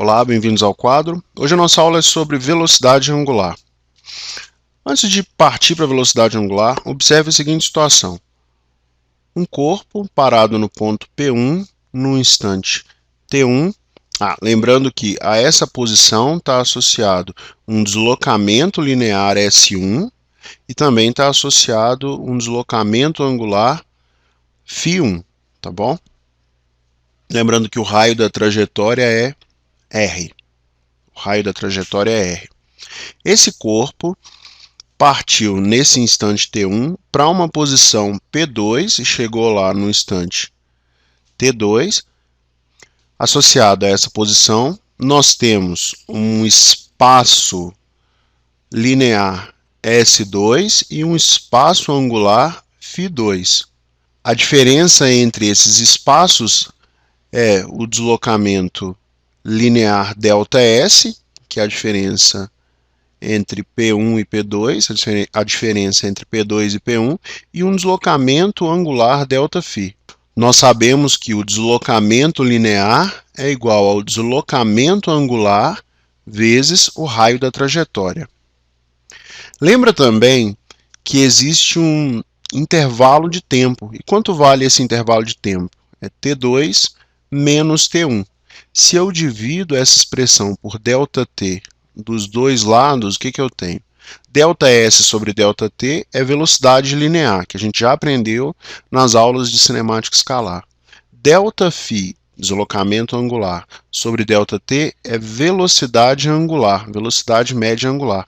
Olá, bem-vindos ao quadro. Hoje a nossa aula é sobre velocidade angular. Antes de partir para a velocidade angular, observe a seguinte situação. Um corpo parado no ponto P1 no instante T1. Lembrando que a essa posição está associado um deslocamento linear S1 e também está associado um deslocamento angular φ1, tá bom? Lembrando que o raio da trajetória é R. O raio da trajetória é R. Esse corpo partiu nesse instante T1 para uma posição P2 e chegou lá no instante T2. Associado a essa posição, nós temos um espaço linear S2 e um espaço angular φ2. A diferença entre esses espaços é o deslocamento linear ΔS, que é a diferença entre P1 e P2, a diferença entre P2 e P1, e um deslocamento angular ΔΦ. Nós sabemos que o deslocamento linear é igual ao deslocamento angular vezes o raio da trajetória. Lembra também que existe um intervalo de tempo. E quanto vale esse intervalo de tempo? É T2 menos T1. Se eu divido essa expressão por ΔT dos dois lados, o que eu tenho? ΔS sobre ΔT é velocidade linear, que a gente já aprendeu nas aulas de cinemática escalar. ΔΦ, deslocamento angular, sobre ΔT é velocidade angular, velocidade média angular.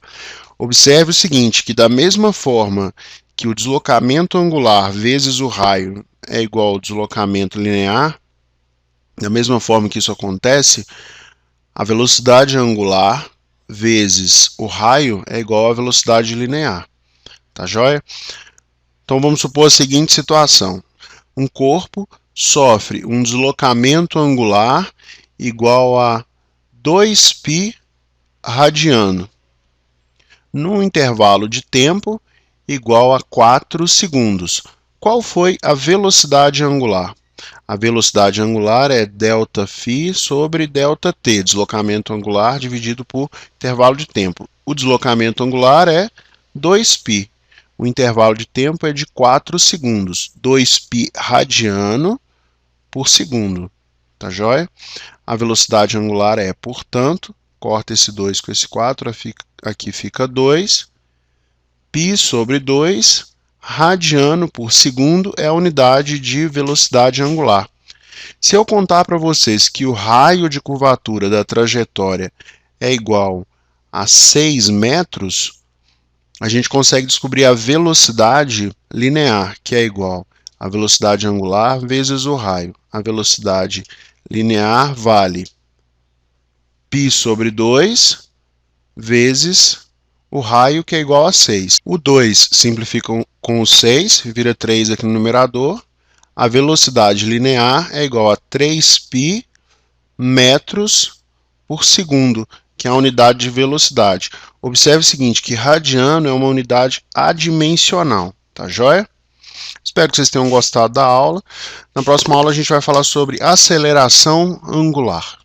Observe o seguinte, que da mesma forma que o deslocamento angular vezes o raio é igual ao deslocamento linear, da mesma forma que isso acontece, a velocidade angular vezes o raio é igual à velocidade linear. Tá joia? Então vamos supor a seguinte situação. Um corpo sofre um deslocamento angular igual a 2π radiano, num intervalo de tempo igual a 4 segundos. Qual foi a velocidade angular? A velocidade angular é ΔΦ sobre ΔT, deslocamento angular dividido por intervalo de tempo. O deslocamento angular é 2π. O intervalo de tempo é de 4 segundos. 2π radiano por segundo. Tá joia? A velocidade angular é, portanto, corta esse 2 com esse 4, aqui fica 2. π sobre 2. Radiano por segundo é a unidade de velocidade angular. Se eu contar para vocês que o raio de curvatura da trajetória é igual a 6 metros, a gente consegue descobrir a velocidade linear, que é igual a velocidade angular vezes o raio. A velocidade linear vale π sobre 2 vezes o raio, que é igual a 6. O 2 simplifica com o 6, vira 3 aqui no numerador. A velocidade linear é igual a 3π metros por segundo, que é a unidade de velocidade. Observe o seguinte, que radiano é uma unidade adimensional, tá joia? Espero que vocês tenham gostado da aula. Na próxima aula a gente vai falar sobre aceleração angular.